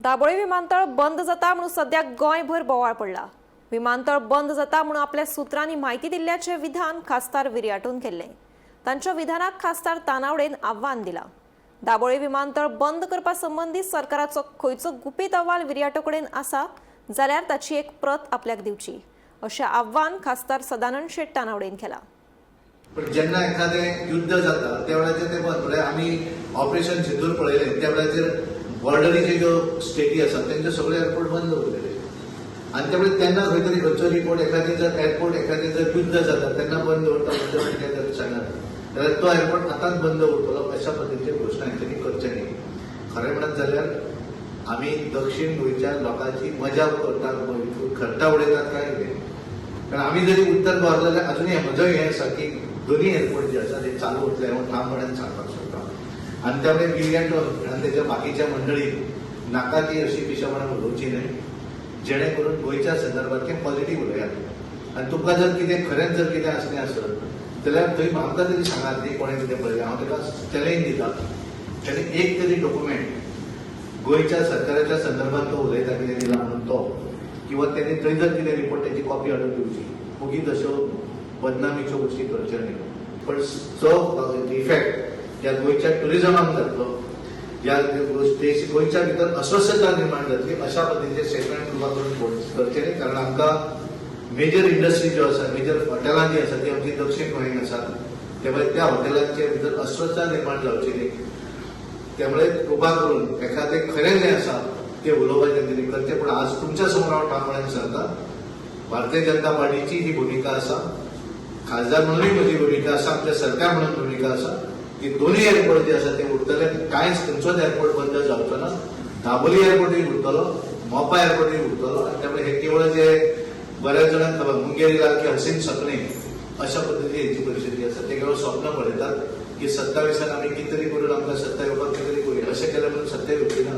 दाबोळे विमानतळ बंद जाता म्हणून सध्या गोंयभर बोवाळ पडला। विमानतळ बंद जाता म्हणून आपल्या सुत्रांनी माहिती दिल्ल्याचे विधान खासदार विर्याटून केले। तांच्या विधानाक खासदार तानावडेन आव्हान दिला। दाबोळे विमानतळ बंद करपा संबंधी सरकाराचो खंयचो गुपीत अहवाल विर्याटूकडेन आसा जाल्यार ताची एक प्रत आपल्याक दिवची, अशें आव्हान खासदार सदानंद शेट तानावडेन केला। पण जेन्ना एखादें युद्ध जाता त्या वेळाचेर ते बंद आमी ऑपरेशन सिंदूर पळयलें, त्या वेळाचेर बॉर्डरीचे ज्यो स्टेटी आसात तेंचे सगळे एअरपोर्ट बंद उरलेले आनी त्यामुळे तेन्ना खंय तरी खंयचो रिपोर्ट एखादी जर एअरपोर्ट एखादें जर युद्ध जाता तेन्ना बंद उरता म्हणजे कितें जर सांगात जाल्यार तो एअरपोर्ट आतांच बंद उरतलो अशा पद्दतीचे घोशणा हेंच्यांनी करचे न्ही। खरें म्हणत जाल्यार आमी दक्षिण गोंयच्या लोकांची मजा करतात, खर्टा उडयतात काय कितें, कारण आमी जरी उत्तर गोंयांत जाल्यार अजुनूय म्हजो हें आसा की दोन्ही एअरपोर्ट जे आसा ते चालू उरतले हांव ठामपणान सांगपाक सोदता। आनी त्यामुळे विर्याटो आनी तेच्या बाकीच्या मंडळी नाका ती अशी पिशेपणां उलोवची न्हय, जेणे करून गोंयच्या संदर्भात पॉझिटिव्ह उलयात। आनी तुमकां जर कितें खरेंच जर कितें असलें आसत जाल्यार थंय आमकां तरी सांगात न्ही कोणें कितें पळयलें। हांव ताका चॅलेंज दिता, ताणें एक तरी डॉक्युमेंट गोंयच्या सरकाराच्या संदर्भात तो उलयता कितें दिला म्हणून तो, किंवा तेणी थंय जर कितें रिपोर्ट त्याची कॉपी हाडून दिवची, उगीच अश्यो बदनामीच्यो गोश्टी करच्यो न्ही। पण जो इफेक्ट या गोंयच्या टुरिजमाक जातलो, या गोंयच्या भितर अस्वस्थता निर्माण जातली अशा पद्दतीचे स्टेटमेंट कृपा करून करचे न्ही। कारण आमकां मेजर इंडस्ट्री ज्यो आसा, मेजर हॉटेलां जी आसा ती आमची दक्षिण गोंयांत आसात, त्यामुळे त्या हॉटेलांचे भितर अस्वस्थता निर्माण जावची न्ही। त्यामुळे कृपा करून एखादें खरें जें आसा ते उलोवपाचें तरी करचें। पूण आज तुमच्या समोर हांव ठामपणान सांगता, भारतीय जनता पार्टीची ही भुमिका आसा, खासदार म्हणूनय म्हजी भुमिका आसा, आमच्या सरकार म्हणून भुमिका आसा की दोन्ही एअरपोर्ट जे आसा ते उरतले, कांयच खंयचोच एअरपोर्ट बंद जावचो ना। दाबोली एअरपोर्टूय उरतलो, मोपा एअरपोर्टूय उरतलो। आनी त्यामुळे हे केवळ जे बऱ्याच जाणांक खबर मुंगेरीलाल की हसीन सपने अशा पद्दतीची हेची परिस्थिती आसा, ते केवळ स्वप्न पळयतात की 27 आमी कितें तरी करून आमकां सत्ता येवपाक कितें तरी करूया, अशें केलें म्हणून सत्ता येवची ना।